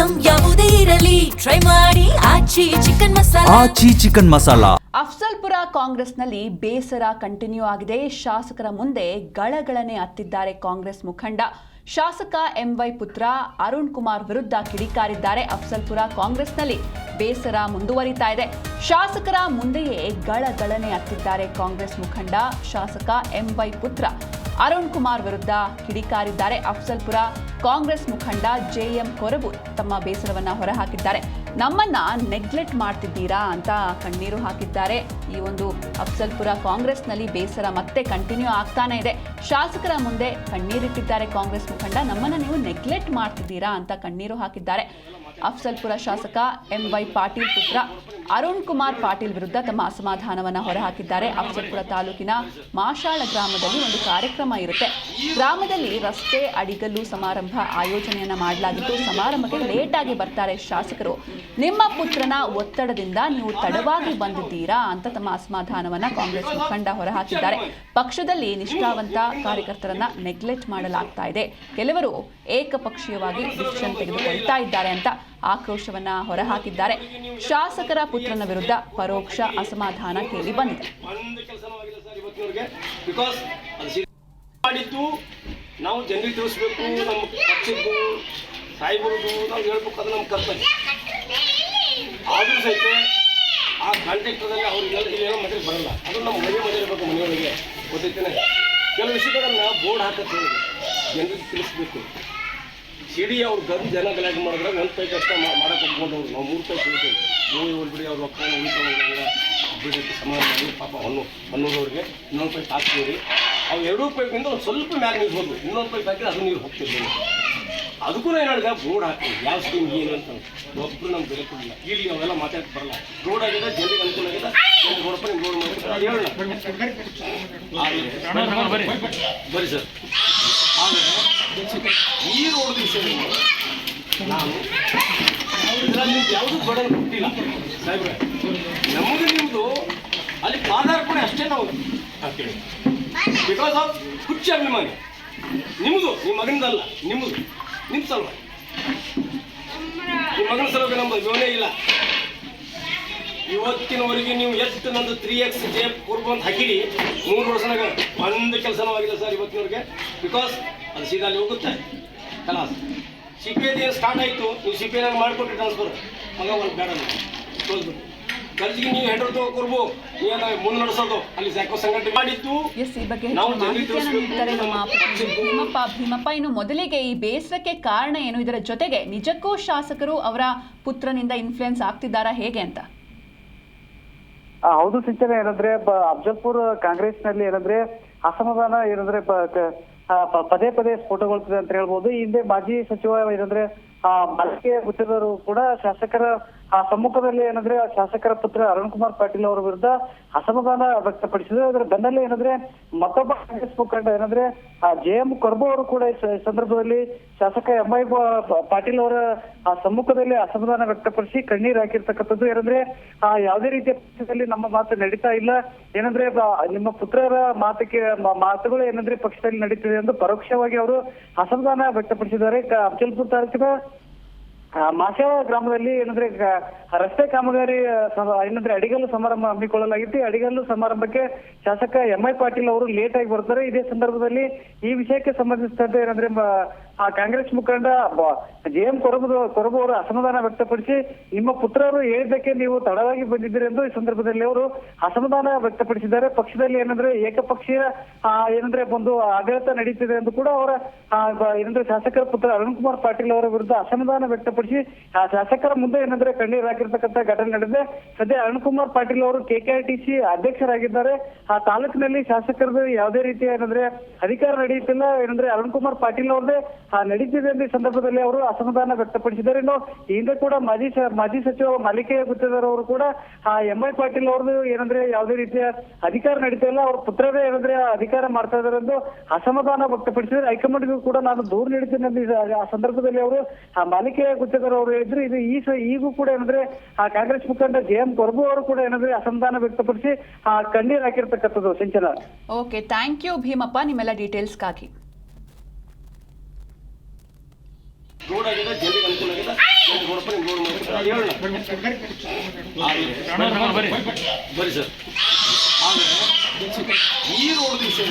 Item ಯಾವುದೇ ಇರಲಿ try ಮಾಡಿ ಆಚಿ ಚಿಕನ್ ಮಸಾಲಾ. ಅಫ್ಜಲ್ಪುರ ಕಾಂಗ್ರೆಸ್ನಲ್ಲಿ ಬೇಸರ ಕಂಟಿನ್ಯೂ ಆಗಿದೆ. ಶಾಸಕರ ಮುಂದೆ ಗಳಗಳನೆ ಅತ್ತಿದ್ದಾರೆ ಕಾಂಗ್ರೆಸ್ ಮುಖಂಡ. ಶಾಸಕ ಎಂವೈ ಪುತ್ರ ಅರುಣ್ ಕುಮಾರ್ ವಿರುದ್ಧ ಕಿಡಿಕಾರಿದ್ದಾರೆ. ಅಫ್ಜಲ್ಪುರ ಕಾಂಗ್ರೆಸ್ನಲ್ಲಿ ಬೇಸರ ಮುಂದುವರಿತಾ ಇದೆ. ಶಾಸಕರ ಮುಂದೆಯೇ ಗಳಗಳನೆ ಅತ್ತಿದ್ದಾರೆ ಕಾಂಗ್ರೆಸ್ ಮುಖಂಡ. ಶಾಸಕ ಎಂವೈ ಪುತ್ರ ಅರುಣ್ ಕುಮಾರ್ ವಿರುದ್ಧ ಕಿಡಿಕಾರಿದ್ದಾರೆ. ಅಫ್ಜಲ್ಪುರ ಕಾಂಗ್ರೆಸ್ ಮುಖಂಡ ಜೆಎಂ ಕೊರಬು ತಮ್ಮ ಬೇಸರವನ್ನ ಹೊರಹಾಕಿದ್ದಾರೆ. ನಮ್ಮನ್ನ ನೆಗ್ಲೆಕ್ಟ್ ಮಾಡ್ತಿದ್ದೀರಾ ಅಂತ ಕಣ್ಣೀರು ಹಾಕಿದ್ದಾರೆ. ಈ ಒಂದು ಅಫ್ಜಲ್ಪುರ ಕಾಂಗ್ರೆಸ್ನಲ್ಲಿ ಬೇಸರ ಮತ್ತೆ ಕಂಟಿನ್ಯೂ ಆಗ್ತಾನೆ ಇದೆ. ಶಾಸಕರ ಮುಂದೆ ಕಣ್ಣೀರಿಟ್ಟಿದ್ದಾರೆ ಕಾಂಗ್ರೆಸ್ ಮುಖಂಡ. ನಮ್ಮನ್ನ ನೀವು ನೆಗ್ಲೆಕ್ಟ್ ಮಾಡ್ತಿದ್ದೀರಾ ಅಂತ ಕಣ್ಣೀರು ಹಾಕಿದ್ದಾರೆ. ಅಫ್ಜಲ್ಪುರ ಶಾಸಕ ಎಂವೈ ಪಾಟೀಲ್ ಪುತ್ರ ಅರುಣ್ ಕುಮಾರ್ ಪಾಟೀಲ್ ವಿರುದ್ಧ ತಮ್ಮ ಅಸಮಾಧಾನವನ್ನು ಹೊರಹಾಕಿದ್ದಾರೆ. ಅಫ್ಜಲ್ಪುರ ತಾಲೂಕಿನ ಮಾಶಾಳ ಗ್ರಾಮದಲ್ಲಿ ಒಂದು ಕಾರ್ಯಕ್ರಮ ಇರುತ್ತೆ. ಗ್ರಾಮದಲ್ಲಿ ರಸ್ತೆ ಅಡಿಗಲ್ಲು ಸಮಾರಂಭ ಆಯೋಜನೆಯನ್ನ ಮಾಡಲಾಗಿದ್ದು, ಸಮಾರಂಭಕ್ಕೆ ಲೇಟ್ ಆಗಿ ಬರ್ತಾರೆ ಶಾಸಕರು. ನಿಮ್ಮ ಪುತ್ರನ ಒತ್ತಡದಿಂದ ನೀವು ತಡವಾಗಿ ಬಂದಿದ್ದೀರಾ ಅಂತ ತಮ್ಮ ಅಸಮಾಧಾನವನ್ನ ಕಾಂಗ್ರೆಸ್ ಮುಖಂಡ ಹೊರಹಾಕಿದ್ದಾರೆ. ಪಕ್ಷದಲ್ಲಿ ನಿಷ್ಠಾವಂತ ಕಾರ್ಯಕರ್ತರನ್ನ ನೆಗ್ಲೆಕ್ಟ್ ಮಾಡಲಾಗ್ತಾ ಇದೆ, ಕೆಲವರು ಏಕಪಕ್ಷೀಯವಾಗಿ ಡಿಸಿಷನ್ ತೆಗೆದುಕೊಳ್ತಾ ಇದ್ದಾರೆ ಅಂತ ಆಕ್ರೋಶವನ್ನ ಹೊರಹಾಕಿದ್ದಾರೆ. ಶಾಸಕರ ಪುತ್ರನ ವಿರುದ್ಧ ಪರೋಕ್ಷ ಅಸಮಾಧಾನ ಕೇಳಿ ಬಂದಿದೆ. ನಾವು ಜನರಿಗೆ ತಿಳಿಸಬೇಕು, ನಮ್ಮ ಪಕ್ಷದ್ದು ಸಾಯಿಬರದು ನಾವು ಹೇಳ್ಬೇಕು, ಅದು ನಮ್ಮ ಕರ್ತವ್ಯ. ಆದರೂ ಸಹಿತ ಆ ಕಾಂಟ್ಯಾಕ್ಟರ್ದಲ್ಲಿ ಅವ್ರಿಗೆಲ್ಲ ಇಲ್ಲೇನೋ ಮದುವೆ ಬರಲ್ಲ, ಅದು ನಮ್ಮ ಮದುವೆ ಇರಬೇಕು. ಮನೆಯೊಳಗೆ ಗೊತ್ತೈತೇನೆ, ಕೆಲವು ವಿಷಯಗಳನ್ನ ಬೋರ್ಡ್ ಹಾಕಕ್ಕೆ ಹೇಳಿದೆ, ಜನರಿಗೆ ತಿಳಿಸ್ಬೇಕು. ಸಿಡಿ ಅವ್ರು ಗಂದು ಜನ ಗಲಾಟೆ ಮಾಡಿದ್ರೆ 1 ಪೈಸೆ ಅಷ್ಟೇ ಮಾಡಕ್ಕೆ ಒಪ್ಕೊಂಡವ್ರು. ನಾವು 3 ಪೈಸೆ ಹೇಳ್ತೇವೆ, ನೀವು ಬಿಡಿ ಅವ್ರು ರೊಕ್ಕ ಉಳಿತಂಗ ಬಿಡಿ ಸಮಾನ ಮಾಡಿ ಪಾಪ ಹೊನ್ನೂರವ್ರಿಗೆ 1 ಪೈಸೆ ಹಾಕ್ತೀವಿ. ಅವು 2 ಪೈಪಿಂದ ಒಂದು ಸ್ವಲ್ಪ ಮ್ಯಾಗ ನಿಲ್ಬೋದು, 1 ಪೈಪ್ ಹಾಕಿದ್ರೆ ಅದು ನೀರು ಹೋಗ್ತಿರ್ಬೋದು. ಅದಕ್ಕೂ ಏನು ಹೇಳಿದೆ, ಬೋರ್ಡ್ ಹಾಕಿ ಯಾವ ಸ್ಕೀಮ್ ಏನು ಅಂತ ಒಬ್ಬರು ನಮ್ಗೆ ಬೆಲೆ ಕೊಡಲಿಲ್ಲ. ಇಲ್ಲಿ ಅವೆಲ್ಲ ಮಾತಾಡಕ್ಕೆ ಬರಲ್ಲ. ರೋಡ್ ಆಗಿದೆ, ಜನರಿಗೆ ಅನುಕೂಲ ಆಗಿದೆ, ರೋಡಪ್ಪ ನಿಮ್ಗೆ ರೋಡ್ ಮಾಡಿದ್ರೆ ಅದು ಹೇಳೋಣ ಬರೀ ಸರ್. ಆದರೆ ಈ ರೋಡ್ ವಿಷಯದಲ್ಲಿ ನಾನು ಇದರಲ್ಲಿ ಯಾವುದೂ ಬಡಲು ಕೊಟ್ಟಿಲ್ಲ ಸಾಹೇಬ್ರೆ. ನಮ್ಮದು ನಿಮ್ಮದು ಅಲ್ಲಿ ಪಾದಾರ್ಪಣೆ ಅಷ್ಟೇ ನಾವು ಹಾಕ್ತೀವಿ. ಬಿಕಾಸ್ ಆಫ್ ಹುಚ್ಚ ಅಭಿಮಾನಿ ನಿಮ್ಮದು, ನಿಮ್ಮ ಮಗನದಲ್ಲ, ನಿಮ್ಮದು, ನಿಮ್ಮ ಸಲುವಾಗಿ. ನಿಮ್ಮ ಮಗನ ಸಲುವಾಗಿ ನಮ್ಮದು ಯೋನೇ ಇಲ್ಲ. ಇವತ್ತಿನವರೆಗೆ ನೀವು ಎಷ್ಟು ನಂದು 3x ಜೇಬ್ ಕೊಡ್ಬಂದು ಹಾಕಿರಿ, 3 ವರ್ಷನಾಗ ಒಂದು ಕೆಲಸನೂ ಆಗಿಲ್ಲ ಸರ್ ಇವತ್ತಿನವ್ರಿಗೆ. ಬಿಕಾಸ್ ಅದು ಸೀದಾ ಅಲ್ಲಿ ಹೋಗುತ್ತೆ ಕಲಾಸ್. ಸಿ ಪಿ ಐದು ಏನು ಸ್ಟಾರ್ಟ್ ಆಯಿತು, ನೀವು ಸಿ ಪಿ ಐನಾಗ ಮಾಡಿಕೊಟ್ರಿ ಟ್ರಾನ್ಸ್ಫರ್, ಮಗ ಒಂದು ಬೇಡ ತೋರಿಸ್ಬಿಟ್ಟು ಖರ್ಚಿಗೆ ನೀವು ಹೆಡ್ರು ತಗೋರ್ಬೋ, ನೀವೆಲ್ಲ ಮುಂದೆ ನಡೆಸೋದು ಅಲ್ಲಿ ಸಾಕೋ ಸಂಘಟನೆ ಮಾಡಿದ್ದು. ಈ ಬಗ್ಗೆ ನೀಡ್ತಾರೆ ನಮ್ಮ ಭೀಮಪ್ಪ. ಇನ್ನು ಮೊದಲಿಗೆ ಈ ಬೇಸರಕ್ಕೆ ಕಾರಣ ಏನು, ಇದರ ಜೊತೆಗೆ ನಿಜಕ್ಕೂ ಶಾಸಕರು ಅವರ ಪುತ್ರನಿಂದ ಇನ್ಫ್ಲೂಯೆನ್ಸ್ ಆಗ್ತಿದ್ದಾರಾ ಹೇಗೆ ಅಂತ? ಹೌದು ಸಿಂಚನ, ಏನಂದ್ರೆ ಅಫ್ಜಲ್ಪುರ್ ಕಾಂಗ್ರೆಸ್ನಲ್ಲಿ ಏನಂದ್ರೆ ಅಸಮಾಧಾನ ಏನಂದ್ರೆ ಪದೇ ಪದೇ ಸ್ಫೋಟಗೊಳ್ತದೆ ಅಂತ ಹೇಳ್ಬೋದು. ಈ ಹಿಂದೆ ಮಾಜಿ ಸಚಿವ ಏನಂದ್ರೆ ಮಲ್ಕೆ ಗುತ್ತಿದವರು ಕೂಡ ಶಾಸಕರ ಸಮ್ಮುಖದಲ್ಲಿ ಏನಂದ್ರೆ ಶಾಸಕರ ಪುತ್ರ ಅರುಣ್ ಕುಮಾರ್ ಪಾಟೀಲ್ ಅವರ ವಿರುದ್ಧ ಅಸಮಾಧಾನ ವ್ಯಕ್ತಪಡಿಸಿದ್ರು. ಅದರ ಬೆನ್ನಲ್ಲೇ ಏನಂದ್ರೆ ಮತ್ತೊಬ್ಬ ಕಾಂಗ್ರೆಸ್ ಮುಖಂಡ ಏನಂದ್ರೆ ಜೆಎಂ ಕೊರ್ಬು ಅವರು ಕೂಡ ಈ ಸಂದರ್ಭದಲ್ಲಿ ಶಾಸಕ ಎಂವೈ ಪಾಟೀಲ್ ಅವರ ಸಮ್ಮುಖದಲ್ಲಿ ಅಸಮಾಧಾನ ವ್ಯಕ್ತಪಡಿಸಿ ಕಣ್ಣೀರು ಹಾಕಿರ್ತಕ್ಕಂಥದ್ದು. ಏನಂದ್ರೆ ಯಾವುದೇ ರೀತಿಯ ಪಕ್ಷದಲ್ಲಿ ನಮ್ಮ ಮಾತು ನಡೀತಾ ಇಲ್ಲ, ಏನಂದ್ರೆ ನಿಮ್ಮ ಪುತ್ರರ ಮಾತುಗಳು ಏನಂದ್ರೆ ಪಕ್ಷದಲ್ಲಿ ನಡೀತಿದೆ ಎಂದು ಪರೋಕ್ಷವಾಗಿ ಅವರು ಅಸಮಾಧಾನ ವ್ಯಕ್ತಪಡಿಸಿದ್ದಾರೆ. ಅಫ್ಜಲ್ಪುರ ತಾಲೂಕಿನ ಮಾಶಾಳ ಗ್ರಾಮದಲ್ಲಿ ಏನಂದ್ರೆ ರಸ್ತೆ ಕಾಮಗಾರಿ ಏನಂದ್ರೆ ಅಡಿಗಲ್ಲು ಸಮಾರಂಭ ಹಮ್ಮಿಕೊಳ್ಳಲಾಗಿತ್ತು. ಅಡಿಗಲ್ಲು ಸಮಾರಂಭಕ್ಕೆ ಶಾಸಕ ಎಂವೈ ಪಾಟೀಲ್ ಅವರು ಲೇಟ್ ಆಗಿ ಬರ್ತಾರೆ. ಇದೇ ಸಂದರ್ಭದಲ್ಲಿ ಈ ವಿಷಯಕ್ಕೆ ಸಂಬಂಧಿಸಿದಂತೆ ಏನಂದ್ರೆ ಕಾಂಗ್ರೆಸ್ ಮುಖಂಡ ಜೆಎಂ ಕೊರಬು ಅವರು ಅಸಮಾಧಾನ ವ್ಯಕ್ತಪಡಿಸಿ ನಿಮ್ಮ ಪುತ್ರರು ಹೇಳಿದ್ದಕ್ಕೆ ನೀವು ತಡವಾಗಿ ಬಂದಿದ್ದೀರಿ ಎಂದು ಈ ಸಂದರ್ಭದಲ್ಲಿ ಅವರು ಅಸಮಾಧಾನ ವ್ಯಕ್ತಪಡಿಸಿದ್ದಾರೆ. ಪಕ್ಷದಲ್ಲಿ ಏನಂದ್ರೆ ಏಕಪಕ್ಷೀಯ ಏನಂದ್ರೆ ಒಂದು ಆಡಳಿತ ನಡೀತಿದೆ ಎಂದು ಕೂಡ ಅವರ ಏನಂದ್ರೆ ಶಾಸಕರ ಪುತ್ರ ಅರುಣ್ ಕುಮಾರ್ ಪಾಟೀಲ್ ಅವರ ವಿರುದ್ಧ ಅಸಮಾಧಾನ ವ್ಯಕ್ತಪಡಿಸಿ ಶಾಸಕರ ಮುಂದೆ ಏನಂದ್ರೆ ಕಣ್ಣೀರು ಹಾಕಿರ್ತಕ್ಕಂಥ ಘಟನೆ ನಡೆದಿದೆ. ಸದ್ಯ ಅರುಣ್ ಕುಮಾರ್ ಪಾಟೀಲ್ ಅವರು KKRTC ಅಧ್ಯಕ್ಷರಾಗಿದ್ದಾರೆ. ಆ ತಾಲೂಕಿನಲ್ಲಿ ಶಾಸಕರದ್ದು ಯಾವುದೇ ರೀತಿಯ ಏನಂದ್ರೆ ಅಧಿಕಾರ ನಡೆಯುತ್ತಿಲ್ಲ, ಏನಂದ್ರೆ ಅರುಣ್ ಕುಮಾರ್ ಪಾಟೀಲ್ ಅವ್ರದ್ದೇ ನಡೀತಿದೆ ಎಂದು ಈ ಸಂದರ್ಭದಲ್ಲಿ ಅವರು ಅಸಮಾಧಾನ ವ್ಯಕ್ತಪಡಿಸಿದ್ದಾರೆ. ಇನ್ನು ಹಿಂದೆ ಕೂಡ ಮಾಜಿ ಸಚಿವ ಮಲ್ಲಿಕೆ ಗುತ್ತಿದರ್ ಅವರು ಕೂಡ ಎಂವೈ ಪಾಟೀಲ್ ಅವ್ರದ್ದು ಏನಂದ್ರೆ ಯಾವುದೇ ರೀತಿಯ ಅಧಿಕಾರ ನಡೀತಾ ಇಲ್ಲ, ಅವ್ರ ಪುತ್ರರೇ ಏನಂದ್ರೆ ಅಧಿಕಾರ ಮಾಡ್ತಾ ಇದ್ದಾರೆ ಎಂದು ಅಸಮಾಧಾನ ವ್ಯಕ್ತಪಡಿಸಿದ್ದಾರೆ. ಹೈಕಮಾಂಡ್ಗೂ ಕೂಡ ನಾನು ದೂರು ನೀಡುತ್ತೇನೆ ಎಂದು ಆ ಸಂದರ್ಭದಲ್ಲಿ ಅವರು ಮಾಲಿಕೆ ಗುತ್ತಿದರ್ ಅವರು ಹೇಳಿದ್ರು. ಇದು ಈಗೂ ಕೂಡ ಏನಂದ್ರೆ ಕಾಂಗ್ರೆಸ್ ಮುಖಂಡ ಜೆಎಂ ಕೊರ್ಬು ಅವರು ಕೂಡ ಏನಂದ್ರೆ ಅಸಮಾಧಾನ ವ್ಯಕ್ತಪಡಿಸಿ ಕಣ್ಣೀರು ಹಾಕಿರ್ತಕ್ಕಂಥದ್ದು. ಸಿಂಚನ. ಓಕೆ, ಥ್ಯಾಂಕ್ ಯು ಭೀಮಪ್ಪ ನಿಮ್ಮೆಲ್ಲ ಡೀಟೇಲ್ಸ್ಗಾಗಿ. ರೋಡ್ ಆಗಿದೆ, ಜನರಿಗೆ ಅನುಕೂಲ ಆಗಿದೆ. ಕೊಡ್ತಾರಪ್ಪ ನಿಮ್ಗೆ ರೋಡ್ ಮಾಡ್ತಾರೆ ಅದು ಹೇಳೋಣ ಬರ್ರಿ ಸರ್. ಆದರೆ ಈ ರೋಡ್ ವಿಷಯ